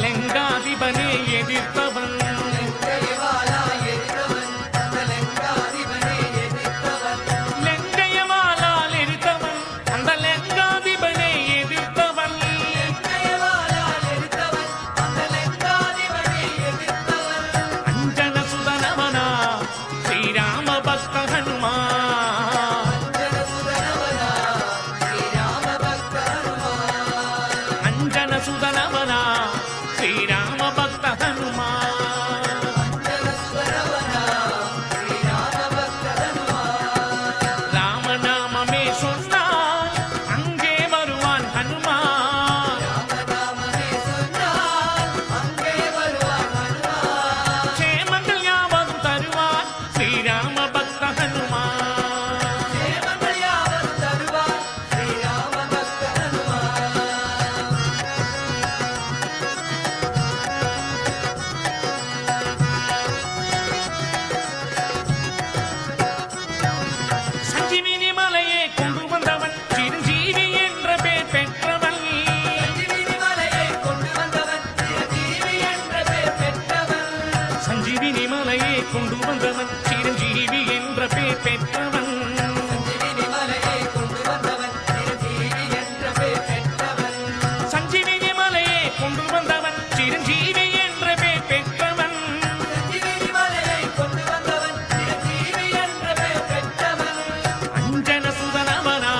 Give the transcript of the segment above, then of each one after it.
லெங்காதிபனே எதிர்த்தவன் லெங்கையவாளால் எரித்தவன் அந்த லெங்காதிபனே எதிர்த்தவன் அஞ்சன சுதனவனா ஸ்ரீராம பக்த ஹனுமான் அஞ்சன சுதனவனா ஸ்ரீராம பக்த ஹனுமான் ராமநாமமே சொன்னான் அங்கே வருவான் ஹனுமான் சேமங்கள் யாவதும் தருவான் ஸ்ரீராம பக்த ஹனுமான் சஞ்சீவினி மலையை கொண்டு வந்தவன் சிரஞ்சீவி என்ற பேர் பெற்றவன் சஞ்சீவினி மலையை கொண்டு வந்தவன் சிரஞ்சீவி என்ற பேர் பெற்றவன் சஞ்சீவினி மலையை கொண்டு வந்தவன் சிரஞ்சீவி என்ற பேர் பெற்றவன் அஞ்சன சுதனவனா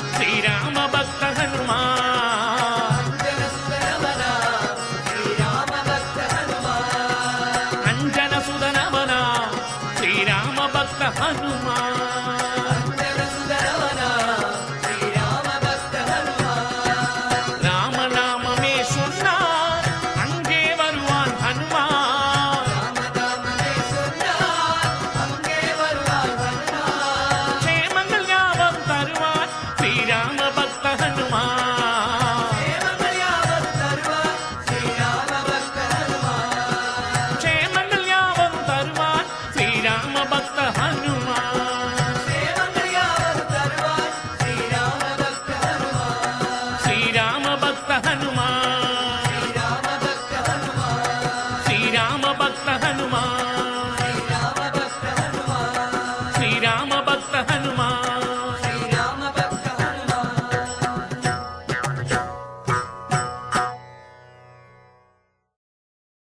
ஸ்ரீராம பக்த ஹனுமான் அஞ்சன சுதனவனா ஸ்ரீராம பக்த ஹனுமான் ராமநாமமே சொன்னான் அங்கே வருவான் ஹனுமான் சேமங்கள் யாவதும் தருவான் ஸ்ரீராம பக்த ஹனுமான் சேமங்கள் யாவதும் தருவான் ஸ்ரீராம பக்த ஹனுமான் ஸ்ரீராம பக்த ஹனுமான்